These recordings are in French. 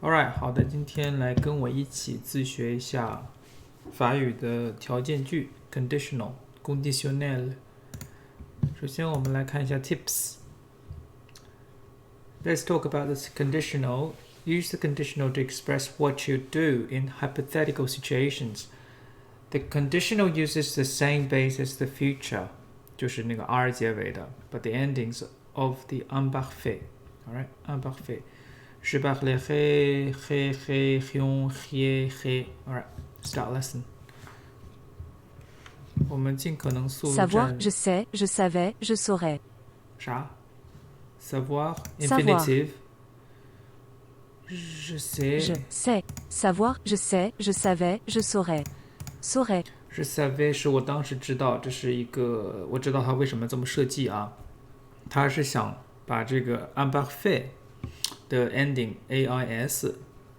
Alright， 好的，今天来跟我一起自学一下法语的条件句 conditional conditionnel。首先我们来看一下 tips。Let's talk about this conditional. Use the conditional to express what you do in hypothetical situations. The conditional uses the same base as the future, 就是那个 r 结尾的 but the endings of the imparfait. Alright, imparfait. Je parlerai, rions, riez. Alright, start lesson. 我们尽可能速度 Savoir, 战 je sais, je savais, je saurais. 啥 Savoir, Savoir. infinitive. Je sais. Je sais. Savoir, je sais, je savais, je saurais. Saurais. Je savais 是我当时知道，这是一个我知道他为什么这么设计啊。他是想把这个 imparfait 的 ending ais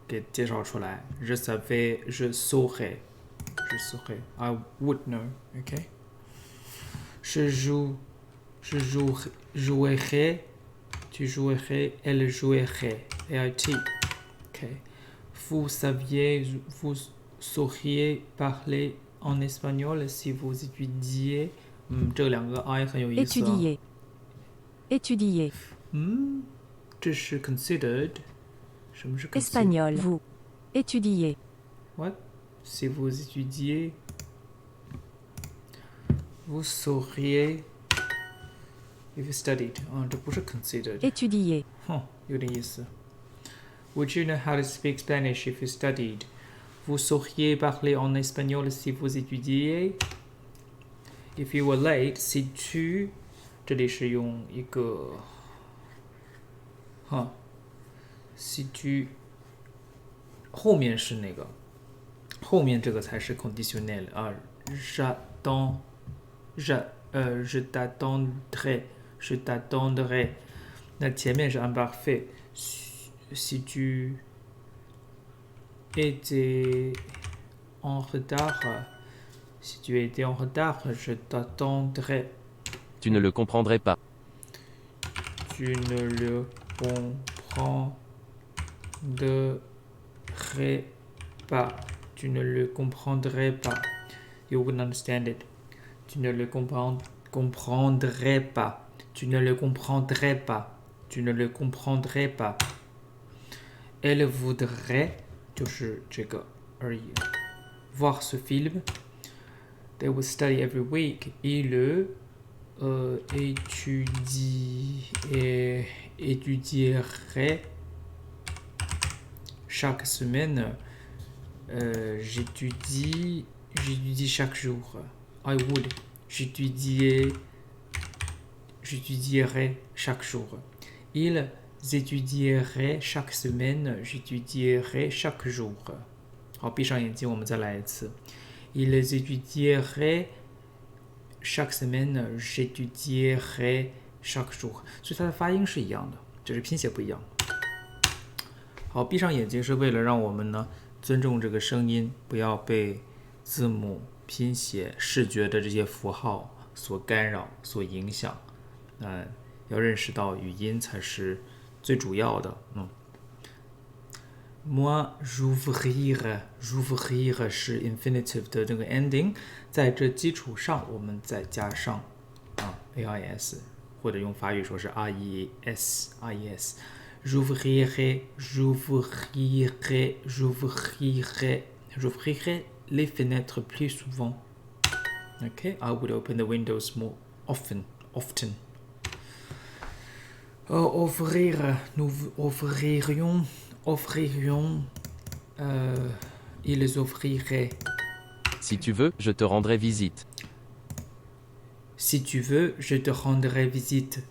给介绍出来。Je savais, je saurais, je saurais, I would know. OK. Je jouerai, tu jouerais, elle jouerait. AIT. OK. Vous sauriez parler en espagnol si vous étudiez. 这两个 I 很有意思啊。Étudier. Étudier. 这是 considered. 什么是 considered? Espagnol. Vous. Étudier. What? Si vous étudiez, vous sauriez. If you studied. 这不是 considered. Étudier. 有点意思。Would you know how to speak Spanish if you studied? Vous sauriez parler en espagnol si vous étudiez? If you were late, si tu 这里是用一个si tu 后面是那个后面这个才是 conditionnel 啊 je t'attendrai 那前面是 imparfait si tu étais en retard si tu étais en retard je t'attendrai Tu ne le comprendrais pas. Tu ne le comprendrais pas. Tu ne le comprendrais pas. You wouldn't understand it. Tu ne le comprendrais pas. Tu ne le comprendrais pas. Tu ne le comprendrais pas. Elle voudrait 就是这个而已 voir ce film. They would study every week. Il étudierait chaque semaine. J'étudie chaque jour. I would. J'étudierai chaque jour. Ils étudieraient chaque semaine. J'étudierai chaque jour. 好，闭上眼睛，我们再来一次。Ils étudieraient chaque semaine, j'étudierai chaque jour. 所以它的发音是一样的，只是拼写不一样。好，闭上眼睛是为了让我们呢尊重这个声音，不要被字母、拼写、视觉的这些符号所干扰、所影响。要认识到语音才是最主要的。Moi, j'ouvrirai 是 infinitive 的这个 ending， 在这基础上我们再加上ais， 或者用法语说是 ies。J'ouvrirai les fenêtres plus souvent. Okay, I would open the windows more often. Nous ouvririons ils offriraient. Si tu veux, je te rendrai visite. Si tu veux, je te rendrai visite.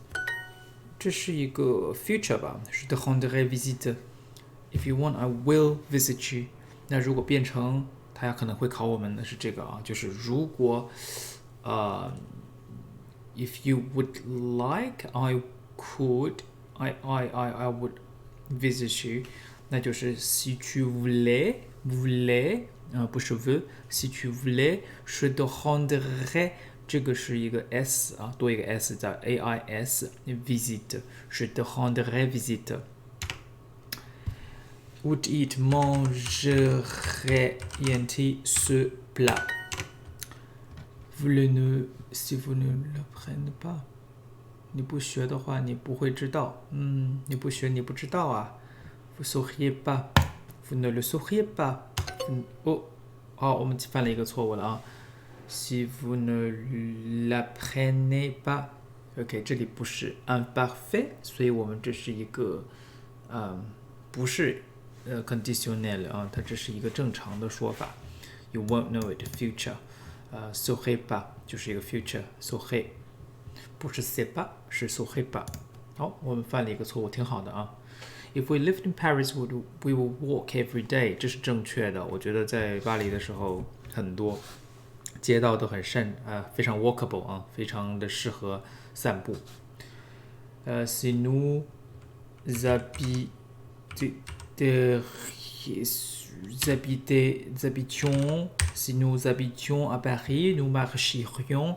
这是一个 future 吧 Je te rendrai visite. If you want, I will visit you. 那如果变成它可能会考我们的是这个啊，就是如果if you would like, I would visit you. 那就是 si tu voulais 不是 veux si tu voulais je te rendrai 这个是一个 s 啊，多一个 s 叫 ais visite je te rendrai visite would eat mangerait ce plat. Si vous ne l'apprenez pas， 你不学的话，你不会知道。你不学，你不知道啊。Vous sauriez pas， vous ne le sauriez pas。好，我们犯了一个错误了啊。Si vous ne l'apprenez pas，OK， 这里不是 imparfait， 所以我们这是一个不是conditionnel 啊，它这是一个正常的说法。You won't know it future。sauriez pas 就是一个 future，sauriez 不是 sais pas， 是 sauriez pas。好，我们犯了一个错误，挺好的啊。If we lived in Paris, we will walk every day。这是正确的。我觉得在巴黎的时候，很多街道都很非常 walkable 啊，非常的适合散步。Si nous habitions à Paris, nous marcherions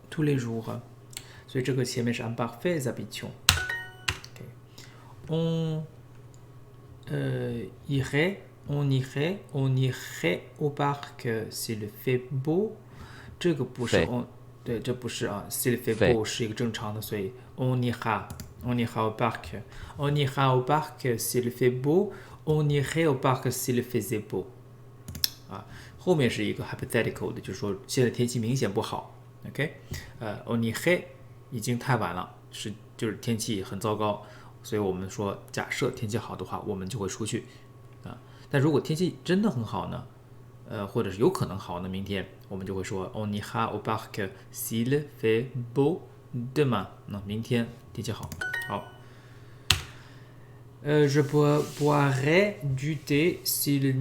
tous les jours。所以这个前面是 imparfait habitions。On irait au parc s'il fait beau。这个不是对，这不是啊。s'il fait beau 是一个正常的，所以 on ira au parc。On ira au parc s'il fait beau。On irait au parc s'il faisait beau。后面是一个 hypothetical 的，就是说现在天气明显不好。OK，on irait 已经太晚了，就是天气很糟糕。所以我们说，假设天气好的话，我们就会出去但如果天气真的很好呢，或者是有可能好呢，明天我们就会说 On ira au parc s'il fait beau demain。那明天天气好。好。Je boirai du thé s'il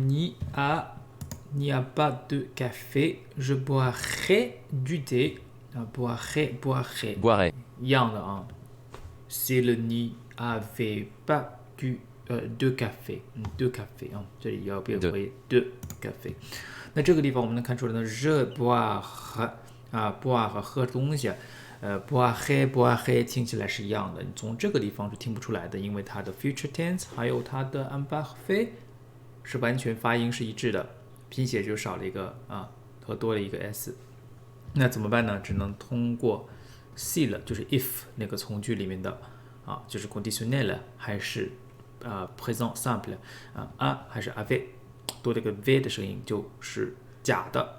n'y a pas de café. Je boirai du thé. boirai 一样的啊。S'il n'y avait pas de café， de café 啊，这里要变回 de café。那这个地方我们能看出来呢 ，je boire boire 喝东西，boire 听起来是一样的，你从这个地方是听不出来的，因为它的 future tense 还有它的 imparfait 是完全发音是一致的，拼写就少了一个和多了一个 s。那怎么办呢？只能通过 s'il 就是 if 那个从句里面的就是 conditionnel 还是présent simple 还是 avec 多了一个 v 的声音就是假的。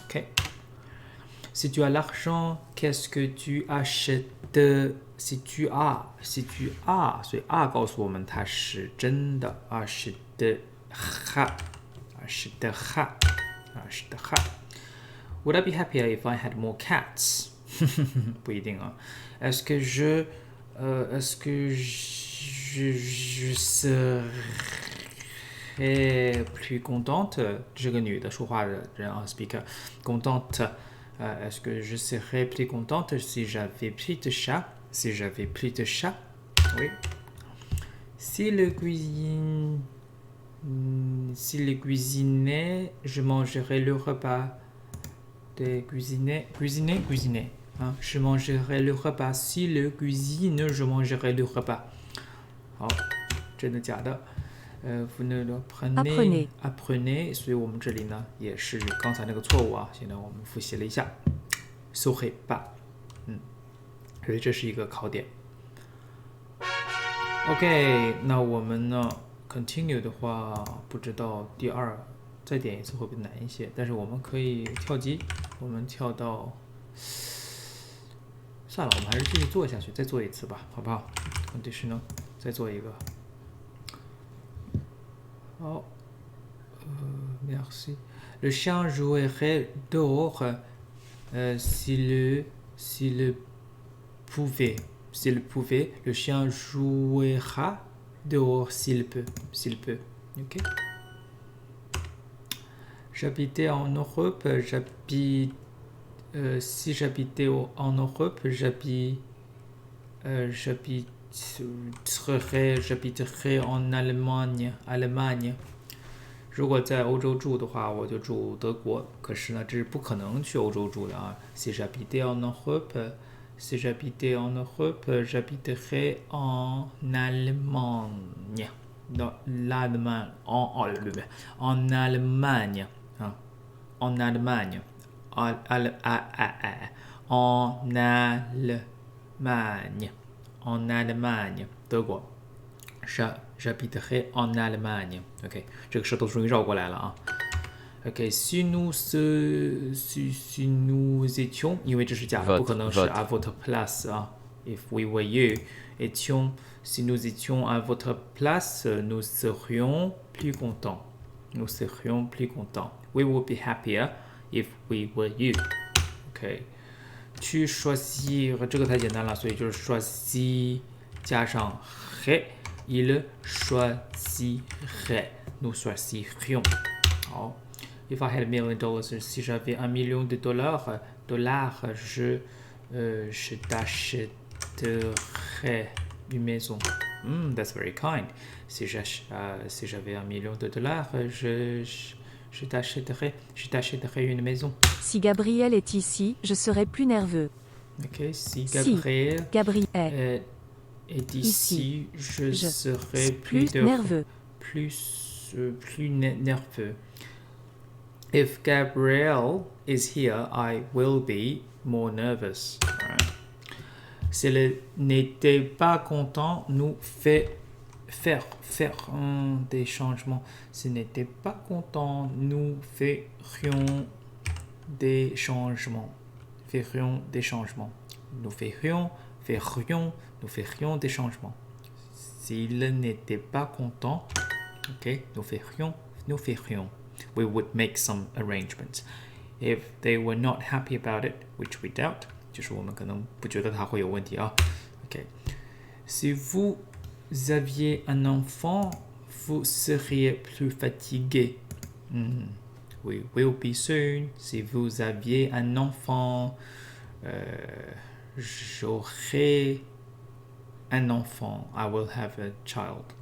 OK。Si tu as l'argent, qu'est-ce que tu achètes? Si tu as， 所以告诉我们它是真的。Would I be happier if I had more cats? 不一定啊。Est-ce que je serais plus contente？ 这个女的说话的人speaker contente。Est-ce que je serais plus contente si j'avais plus de chats? Si j'avais plus de chats? Oui. Si le cuisinier, je mangerai le repas. Cuisiner. Je mangerai le repas. Si le cuisine, je mangerai le repas. 好，真的假的？vous ne l'apprenez， 所以我们这里呢也是刚才那个错误啊。现在我们复习了一下 ，sauriez pas， 所以这是一个考点。OK， 那我们呢 continue 的话，不知道第二再点一次会不会难一些？但是我们可以跳级，我们跳到算了，我们还是继续做下去，再做一次吧，好不好 ？Conditional， 再做一个。Oh, merci. Le chien jouerait dehors s'il pouvait. S'il pouvait, le chien jouera dehors s'il peut. Ok. J'habitais en Europe. Si j'habitais en Europe, j'habiterais en Allemagne。如果在欧洲住的话，我就住德国。可是呢，这是不可能去欧洲住的啊。Si j'habitais en Europe, Si j'habitais en Europe, j'habiterais en Allemagne. Dans l'Allemagne. En Allemagne. Hein. En Allemagne. En Allemagne. En Allemagne. 德国。J'habiterai en Allemagne. OK， 这个舌头终于绕过来了啊。OK， si nous étions， 因为这是假的，不可能是 à votre place 啊。If we were you, si nous étions à votre place, nous serions plus contents. Nous serions plus contents. We would be happier if we were you. OK， 去 choisir 这个太简单了，所以就是 choisir 加上 il choisirait. Nous choisirions. 好。If I had $1 million, si j'avais $1 million de dollars, je t'achèterais une maison. That's very kind. Si j'avais $1 million de dollars, je t'achèterais une maison. Si Gabriel est ici, je serai plus nerveux. Ok, si Gabriel est ici, je serai plus nerveux. Plus nerveux. If Gabriel is here, I will be more nervous. Right. S'il n'était pas content, nous faire des changements. S'il n'était pas content, nous ferions des changements. Nous ferions des changements. S'il n'était pas content, ok, nous ferions. We would make some arrangements. If they were not happy about it, which we doubt, 就是我们可能不觉得它会有问题啊。OK. Si vous aviez un enfant, vous seriez plus fatigué. We will be soon. Si vous aviez un enfant, j'aurai un enfant. I will have a child.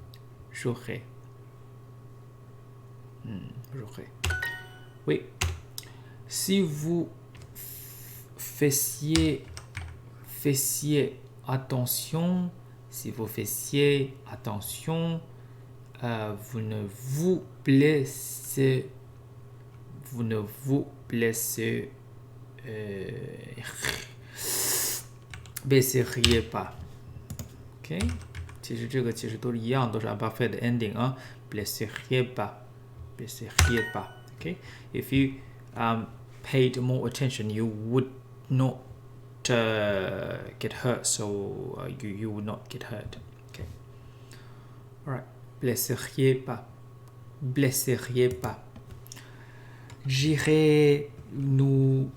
J'aurai. Oui. Si vous faissiez attention, vous ne vous blesseriez pas. OK， 其实这个其实都是一样，都是 imparfait 的 ending 啊 blesseriez pas. Okay, if you paid more attention, you would not get hurt. So you would not get hurt. Okay. All right. Blesseriez pas. J'irai. Nous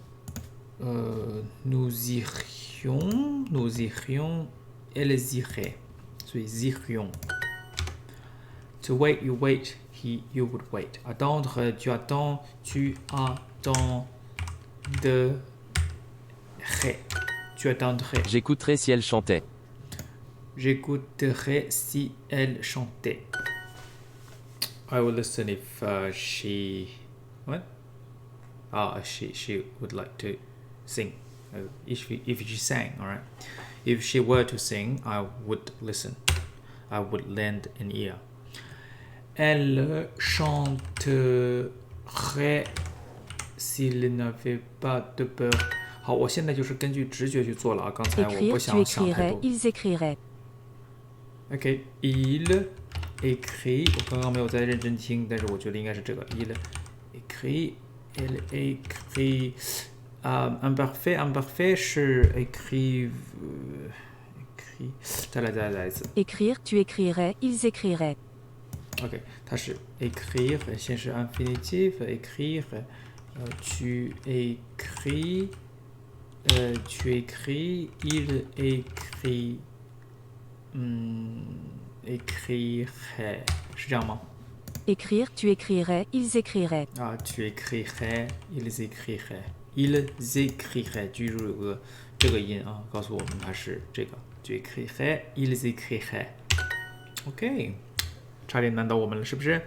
irions. Elles iraient. So irions. To wait, you wait. You would wait. Attendre, tu attends, tu attendrais. J'écouterais si elle chantait. J'écouterais si elle chantait. I will listen if she... What? She would like to sing. If she sang, alright. If she were to sing, I would listen. I would lend an ear. Elle chanterait s'il n'avait pas de peur. 好，我现在就是根据直觉去做了啊。刚才我不想想太多。Ils écriraient. OK， il écrit， 我刚刚没有在认真听，但是我觉得应该是这个。Il écrit， elle écrit。imparfait 是 écrire。再来一次。Écrire, tu écrirais, ils écriraient. OK， 它是 écrire， 先是 infinitif écrire， tu écris， il écrit， écrirait， 是这样吗？ Écrire, tu écrirais, ils écriraient. 啊 tu écrirais, ils écriraient, ils écriraient， 记住有个这个音啊，告诉我们它是这个 tu écrirais, ils écriraient。 OK。差点难倒我们了，是不是？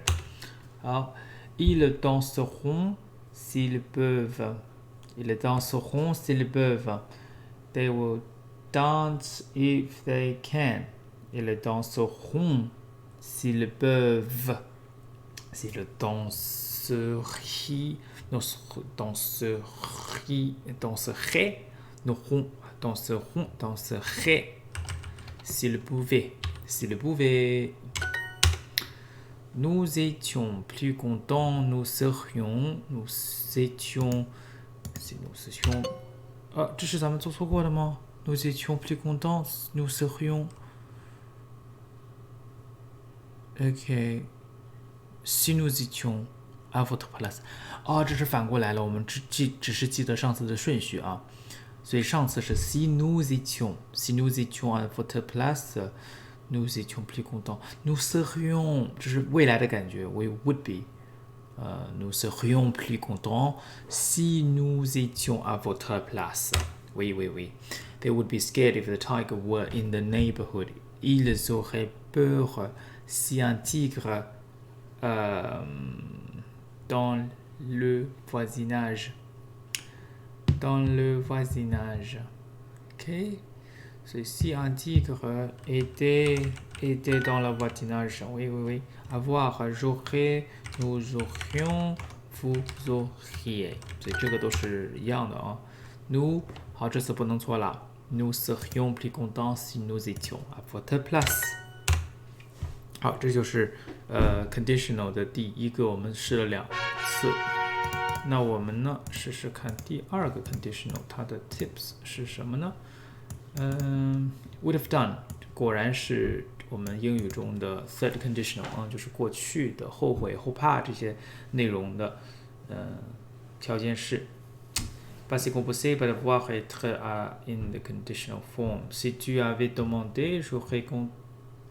好 ，ils danseront s'ils peuvent. Ils danseront s'ils peuvent. They will dancent if they can. Ils danseront s'ils peuvent. S'ils danseraient, danseraient, s'ils pouvaient. Nous étions plus contents, nous étions啊，这是咱们做错过的吗 ？Nous étions plus contents, nous serions. OK. Si nous étions à votre place. 啊，这是反过来了，我们只是记得上次的顺序啊。所以上次是 si nous étions à votre place, nous étions plus contents. Nous serions, 这是未来的感觉 ，we would be. Nous serions plus contents si nous étions à votre place. Oui. They would be scared if the tiger were in the neighborhood. Ils auraient peur si un tigre dans le voisinage. OK. Si un tigre était dans le voisinage. Oui. Avoir, j'aurais, nous aurions, vous auriez. 所以这个都是一样的啊。Nous, 好，这次不能错了。Nous serions plus contents si nous étions à votre place. 好，这就是conditional 的第一个，我们试了2次。那我们呢，试试看第二个 conditional， 它的 tips 是什么呢？would have done， 果然是我们英语中的 third conditional 啊，就是过去的、后悔、后怕这些内容的条件式。Pas si composé par devoir être in the conditional form. Si tu avais demandé, j'aurais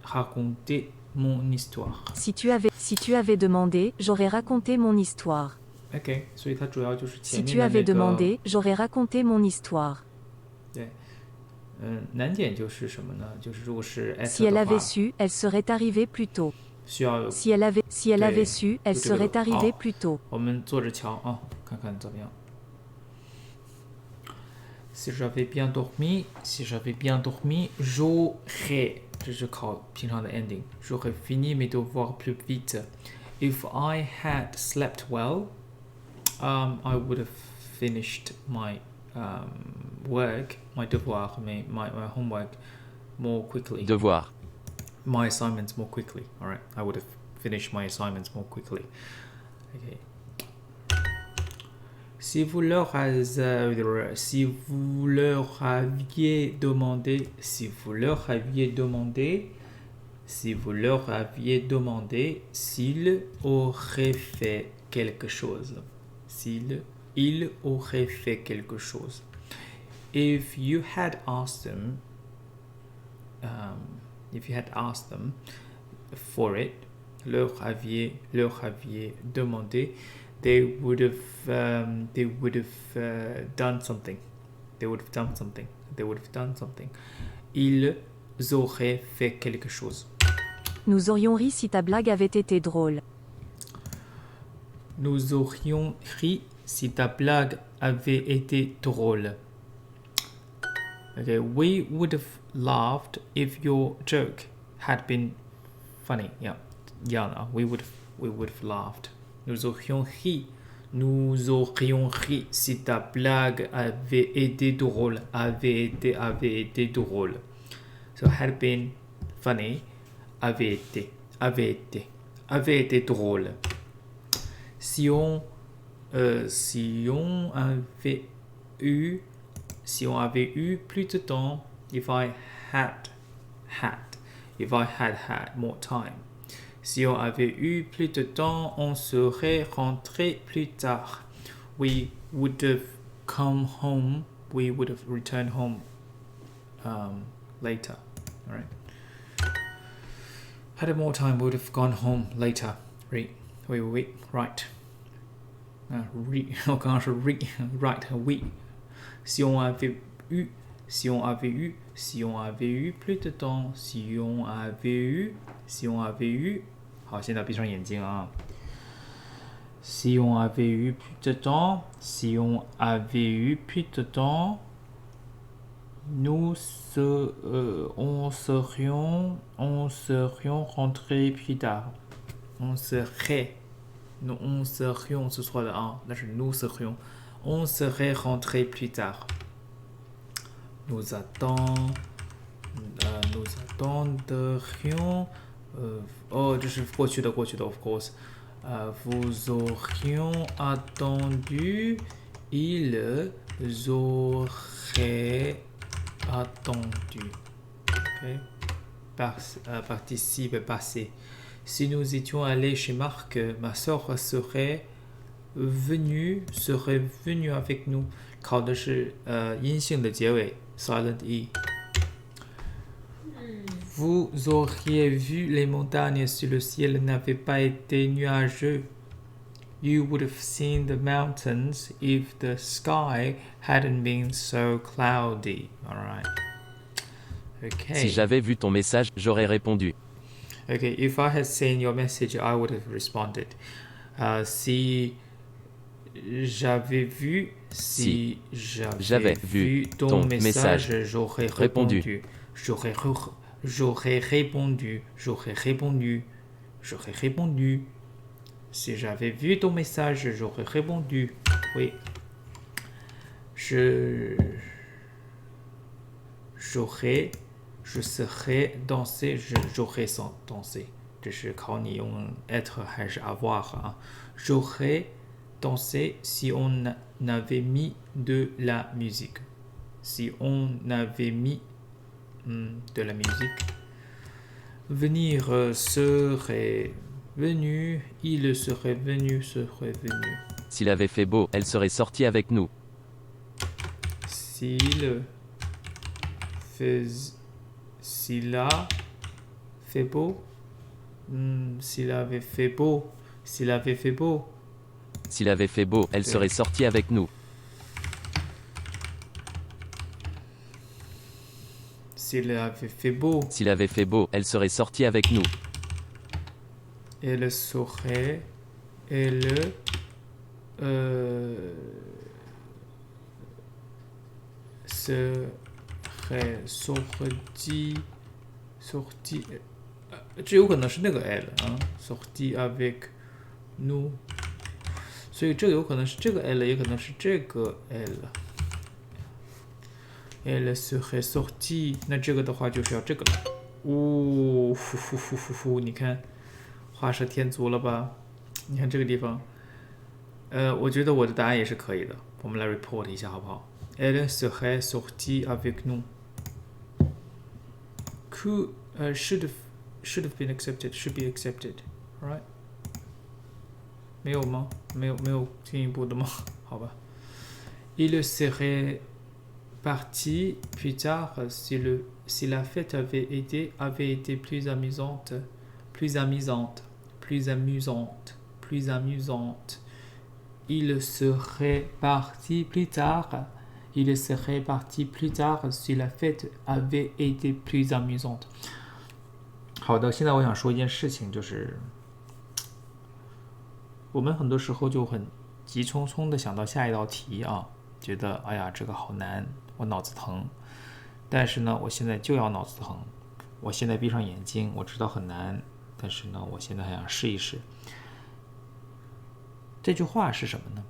raconté mon histoire. Si tu avais demandé, j'aurais raconté mon histoire. OK， 所以它主要就是前 Si 面 tu 的 avais demandé, j'aurais raconté mon histoire. 对，难点就是什么呢？就是如果是 être Si elle 的话 avait su, elle serait arrivée plus tôt. 需要 Si elle avait su, elle 就这个 serait arrivée 好 plus tôt. 我们坐着瞧啊，看看怎么样。Si j'avais bien dormi, j'aurais， 这是考平常的 ending， j'aurais fini mes devoirs plus vite. If I had slept well, I would have finished my work, my devoir, my homework more quickly. Devoir. My assignments more quickly. All right, I would have finished my assignments more quickly. Okay. Si vous leur aviez demandé, s'ils auraient fait quelque chose. Ils auraient fait quelque chose. If you had asked them, for it, leur aviez demandé, they would have done something. Ils auraient fait quelque chose. Nous aurions ri si ta blague avait été drôle. Nous aurions ri si ta blague avait été drôle. Okay, we would have laughed if your joke had been funny. Yeah, we would have laughed. Nous aurions ri si ta blague avait été drôle. Avait été drôle. So had been funny, avait été drôle. Si on avait eu plus de temps, if I had more time. Si on avait eu plus de temps, on serait rentré plus tard. We would have come home. We would have returned home later. All right. Had more time, would have gone home later. Right. Right. Right. Oui. Si on avait eu plus de temps, si on avait eu 好，现在闭上眼睛啊。Si on avait eu plus de temps, on serions rentrés plus tard. On serions 是错的啊，但是 nous serions on serait rentrés plus tard. Nous attendrions 这是过去的 of course. Vous aurions attendu, ils auraient attendu. Okay. Participe passé. Si nous étions allés chez Marc, ma soeur serait venue avec nous. 考的是阴性的结尾 silent e. Vous auriez vu les montagnes si le ciel n'avait pas été nuageux. You would have seen the mountains if the sky hadn't been so cloudy. All right. Okay. Si j'avais vu ton message, j'aurais répondu. Okay, if I had seen your message, I would have responded. Si j'avais vu ton message, j'aurais répondu. J'aurais répondu. Si j'avais vu ton message, j'aurais répondu. Oui. Je serais dansé, j'aurais dansé. 这是考你用 être 还是 avoir 啊。J'aurais dansé si on avait mis de la musique. Si on avait mis de la musique. Venir serait venu, il serait venu. S'il avait fait beau, elle serait sortie avec nous. S'il a fait beau, s'il avait fait beau. S'il avait fait beau, elle serait sortie avec nous. S'il avait fait beau, elle serait sortie avec nous. Elle serait sortie 这有可能是那个 elle 啊 sortie avec nous 所以这个有可能是这个 elle 也可能是这个 elle Elle serait sortie 那这个的话就是要这个了你看画蛇添足了吧你看这个地方我觉得我的答案也是可以的我们来 report 一下好不好 Elle serait sortie avec nous should have been accepted should be accepted right 没有吗没有进一步的吗好吧 Il serait parti plus tard si la fête avait été plus amusante Il serait parti plus tard si la fête avait été plus amusante 好的现在我想说一件事情就是我们很多时候就很急匆匆的想到下一道题啊觉得哎呀这个好难我脑子疼但是呢我现在就要脑子疼我现在闭上眼睛我知道很难但是呢我现在还想试一试这句话是什么呢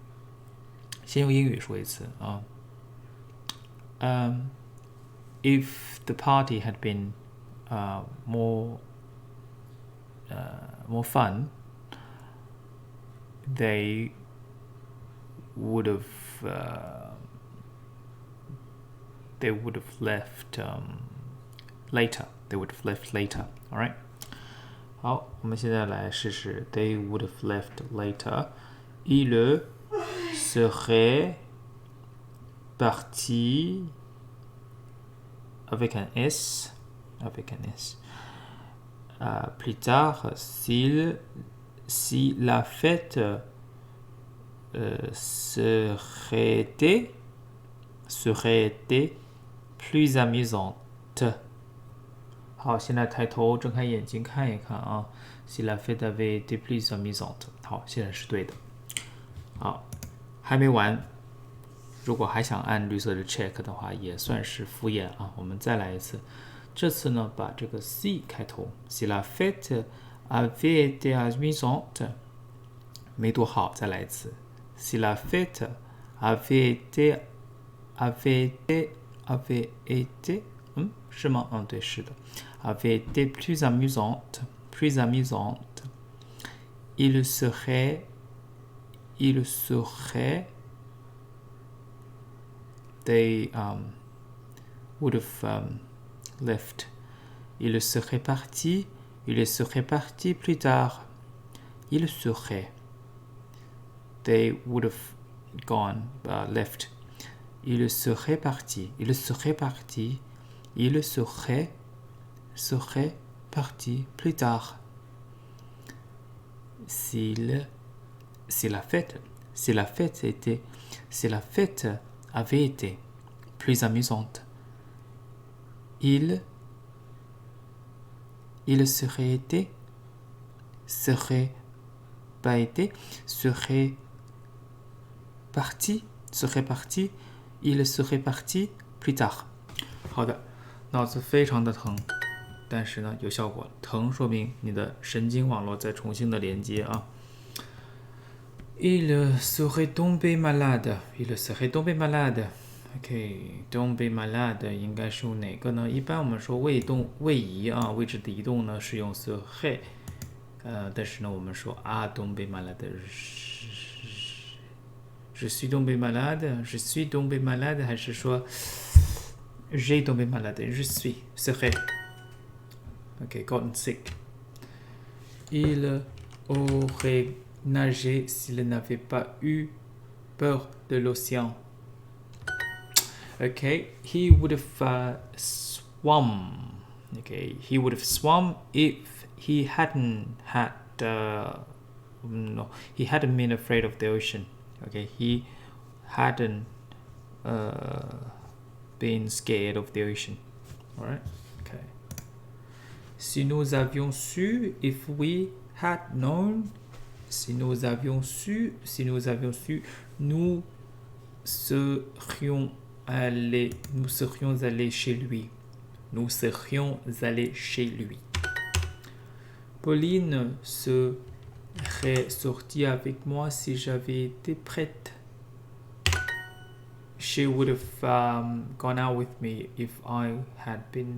先用英语说一次啊if the party had been more fun they would have left later all right 好我们现在来试试 they would have left later il serait parti avec un S plus tard si la fête serait été plus amusante 好现在抬头睁开眼睛看一看啊 si la fête avait été plus amusante 好现在是对的好还没完如果还想按绿色的 check 的话，也算是敷衍啊。我们再来一次，这次呢，把这个 c 开头 ，si la fête avait été amusante， 没读好，再来一次 ，si la fête avait été，是吗？对，是的 ，avait été plus amusante，il serait they would have left. Il serait parti plus tard. Il serait. They would have gone, left. Il serait parti plus tard. Si la fête avait été plus amusante, il serait parti, il serait parti plus tard. 好的，脑子非常的疼，但是呢有效果。疼说明你的神经网络在重新的连接啊。Il serait tombé malade. OK, tomber malade 应该是用哪个呢？一般我们说位移啊，位置的移动呢是用 serait，但是呢我们说tomber malade， je suis tombé malade， 还是说 j'ai tombé malade， je suis serait OK, gotten sick. Il aurait nagé s'il n'avait pas eu peur de l'océan. Okay, he would have swum. Okay, he would have swum if he hadn't been afraid of the ocean. Okay, he hadn't been scared of the ocean. All right. Okay. Si nous avions su, if we had known, si nous avions su, nous serions allés chez lui. Pauline serait sortie avec moi si j'avais été prête. She would have gone out with me if I were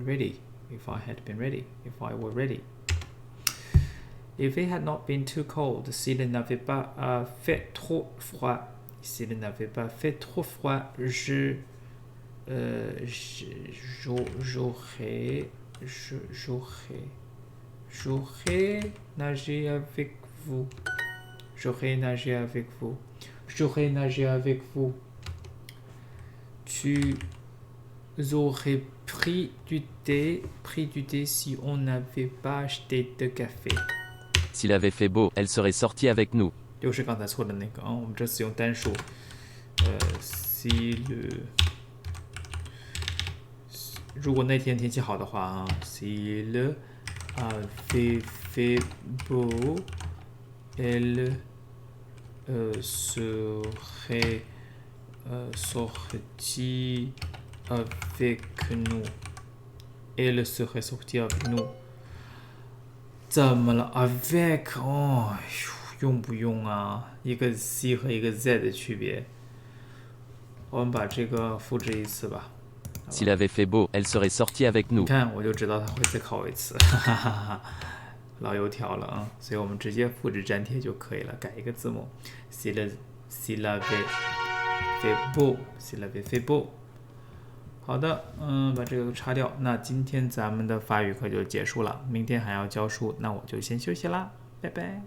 ready. If it had not been too cold, s'il n'avait pas fait trop froid, j'aurais nagé avec vous. Tu aurais pris du thé si on n'avait pas acheté de café. S'il avait fait beau, elle serait sortie avec nous. 又是刚才错的那个啊，我们这次用单数。如果那天天气好的话啊 s'il avait fait beau, elle serait sortie avec nous. Elle serait sortie avec nous. 怎么了 avec 用不用啊？一个 c 和一个 z 的区别。我们把这个复制一次吧。S'il avait fait beau, elle serait sortie avec nous. 你看，我就知道他会再考一次，老油条了啊！所以我们直接复制粘贴就可以了，改一个字母。S'il avait fait beau。好的，把这个擦掉。那今天咱们的法语课就结束了，明天还要教书，那我就先休息啦，拜拜。